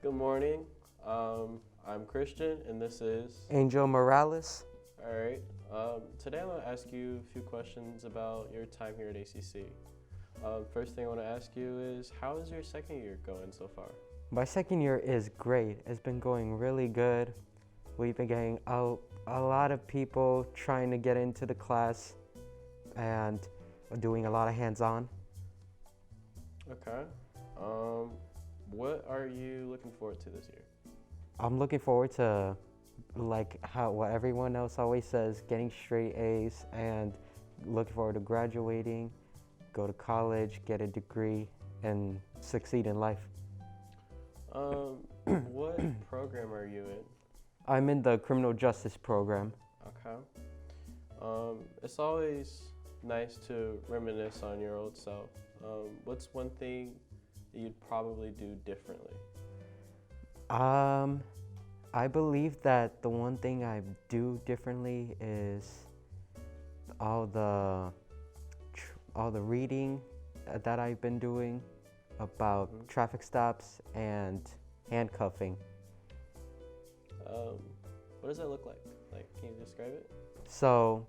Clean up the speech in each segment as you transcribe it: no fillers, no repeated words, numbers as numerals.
Good morning. I'm Christian, and this is. Angel Morales. All right. Today I'm going to ask you a few questions about your time here at ACC. First thing I want to ask you is, how is your second year going so far? My second year is great. It's been going really good. We've been getting out a lot of people trying to get into the class and doing a lot of hands-on. Okay. What are you looking forward to this year? I'm looking forward to what everyone else always says, getting straight A's and looking forward to graduating, go to college, get a degree, and succeed in life. What program are you in? I'm in the criminal justice program. Okay. It's always nice to reminisce on your old self. What's one thing that you'd probably do differently? I believe that the one thing I do differently is all the reading that I've been doing about traffic stops and handcuffing. What does that look like? Can you describe it? So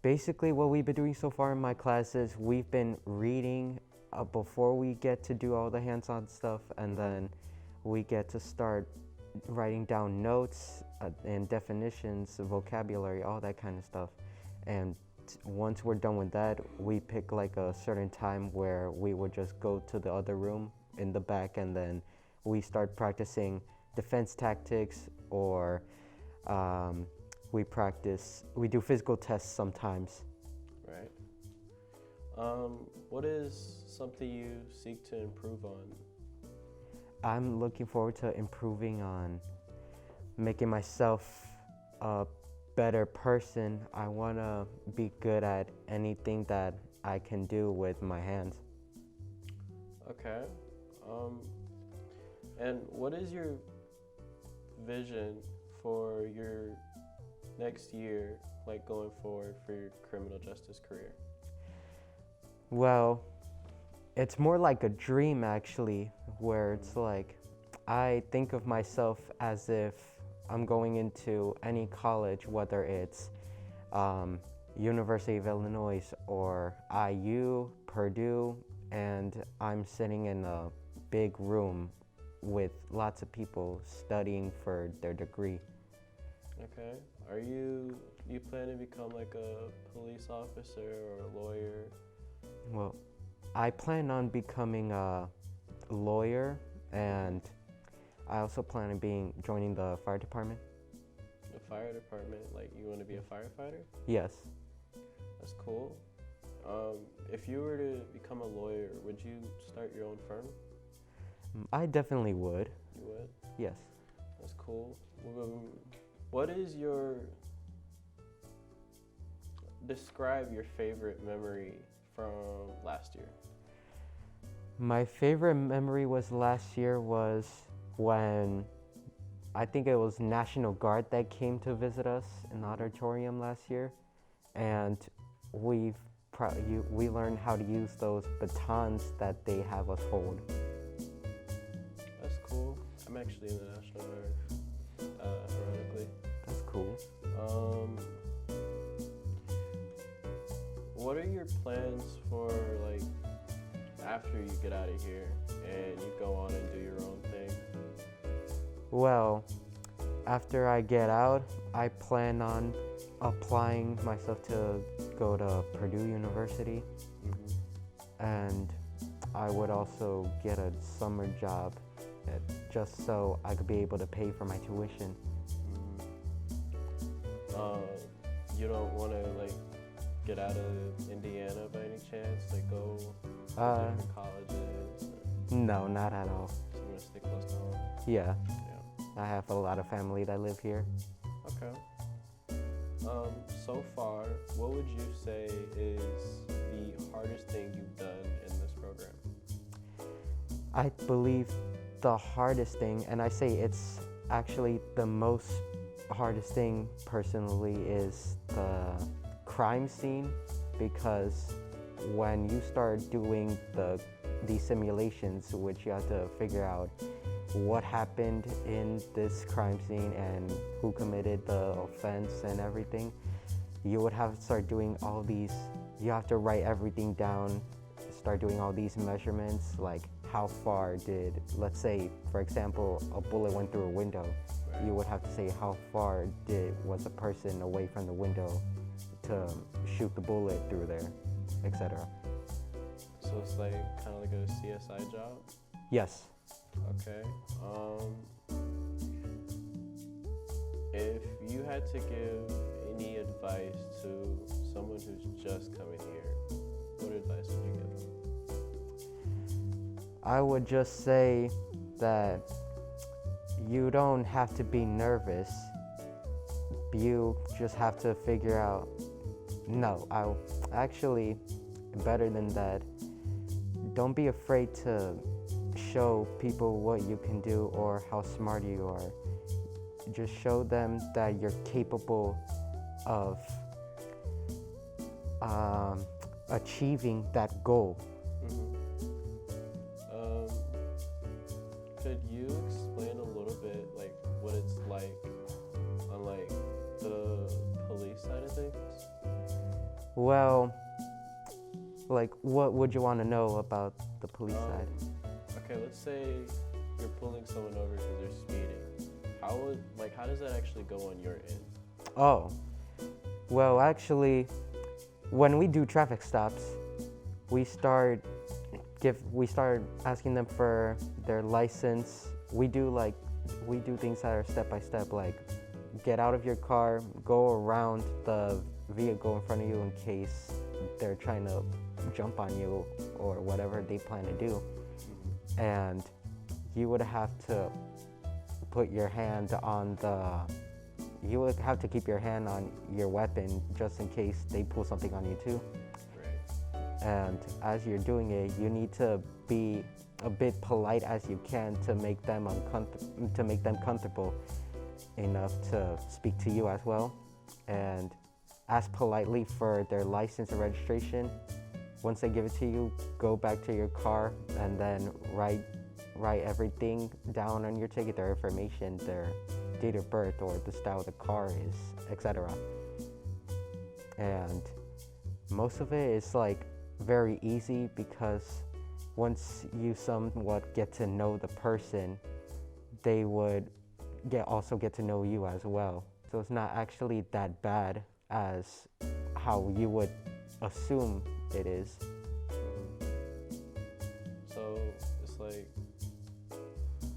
basically what we've been doing so far in my class is we've been reading before we get to do all the hands-on stuff, and then we get to start writing down notes and definitions, vocabulary, all that kind of stuff. And once we're done with that, we pick like a certain time where we would just go to the other room in the back, and then we start practicing defense tactics, or we do physical tests sometimes. Right. What is something you seek to improve on? I'm looking forward to improving on making myself a better person. I want to be good at anything that I can do with my hands. Okay. And what is your vision for your next year, going forward for your criminal justice career? Well, it's more like a dream actually, where it's like I think of myself as if I'm going into any college, whether it's University of Illinois or IU, Purdue, and I'm sitting in a big room with lots of people studying for their degree. Okay. Do you plan to become like a police officer or a lawyer? Well, I plan on becoming a lawyer, and I also plan on joining the fire department. The fire department? You want to be a firefighter? Yes. That's cool. If you were to become a lawyer, would you start your own firm? I definitely would. You would? Yes. That's cool. Describe your favorite memory from last year. My favorite memory was last year was when I think it was National Guard that came to visit us in the auditorium last year, and we learned how to use those batons that they have us hold. That's cool. I'm actually in the National Guard, ironically. That's cool. What are your plans for after you get out of here and you go on and do your own thing? Well, after I get out, I plan on applying myself to go to Purdue University, and I would also get a summer job just so I could be able to pay for my tuition. You don't want to get out of Indiana by any chance? Go to different colleges? No, not at all. So you want to stay close to home? Yeah. I have a lot of family that live here. Okay. So far, what would you say is the hardest thing you've done in this program? I believe the hardest thing, and I say it's actually the most hardest thing personally, is the crime scene, because when you start doing these simulations, which you have to figure out what happened in this crime scene and who committed the offense and everything, you would have to start doing all these, you have to write everything down, start doing all these measurements, like how far did, let's say, for example, a bullet went through a window. Right. You would have to say how far was a person away from the window to shoot the bullet through there, etc. So it's like kind of like a CSI job? Yes. Okay. If you had to give any advice to someone who's just coming here, what advice would you give them? I would just say that you don't have to be nervous. You just have to figure out, no, actually, better than that, don't be afraid to show people what you can do or how smart you are. Just show them that you're capable of achieving that goal. Mm-hmm. Could you explain a little bit like what it's like on like the police side of things? Well, like what would you want to know about the police side? Okay, let's say you're pulling someone over because they're speeding. How does that actually go on your end? Oh, well, actually, when we do traffic stops, we start asking them for their license. We do things that are step by step, like get out of your car, go around the vehicle in front of you in case they're trying to jump on you or whatever they plan to do. Mm-hmm. And you would have to put your hand on you would have to keep your hand on your weapon just in case they pull something on you too. Right. And as you're doing it, you need to be a bit polite as you can to make them comfortable enough to speak to you as well, and ask politely for their license and registration. Once they give it to you, go back to your car and then write everything down on your ticket, their information, their date of birth or the style the car is, etc. And most of it is like very easy because once you somewhat get to know the person, they would also get to know you as well. So it's not actually that bad as how you would assume it is. So it's like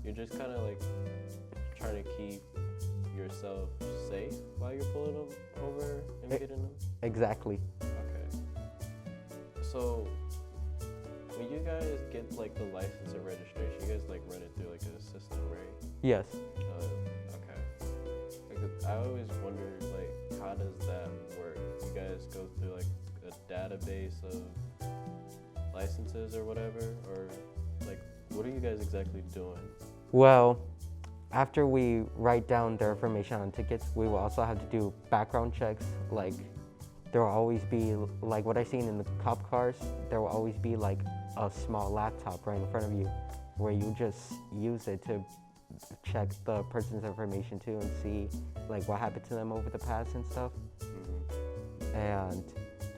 you're just kind of like trying to keep yourself safe while you're pulling them over and getting them? Exactly. Okay. So when you guys get like the license and registration, you guys like run it through like a system, right? Yes. Okay. Like, I always wondered like how does that work? You guys go through like a database of licenses or whatever, or like what are you guys exactly doing? Well, after we write down their information on tickets, we will also have to do background checks. Like there will always be, like what I've seen in the cop cars, there will always be like a small laptop right in front of you where you just use it to check the person's information too and see like what happened to them over the past and stuff. Mm-hmm. And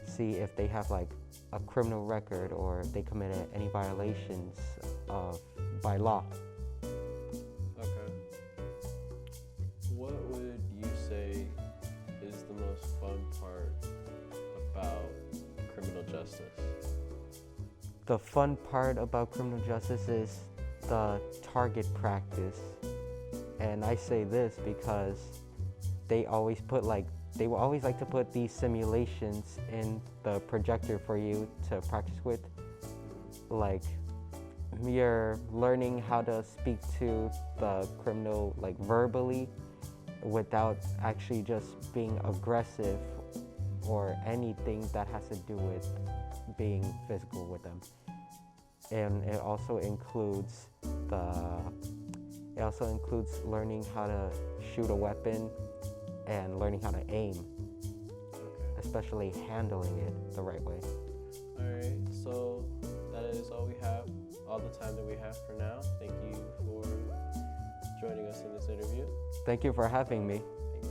see if they have like a criminal record or if they committed any violations by law. Okay. What would you say is the most fun part about criminal justice? The fun part about criminal justice is the target practice. And I say this because they will always like to put these simulations in the projector for you to practice with. Like you're learning how to speak to the criminal like verbally without actually just being aggressive or anything that has to do with being physical with them. And it also includes learning how to shoot a weapon and learning how to aim, Okay. especially handling it the right way. All right. So that is all we have, all the time that that we have for now. Thank you for joining us in this interview. Thank you for having me. Thank you.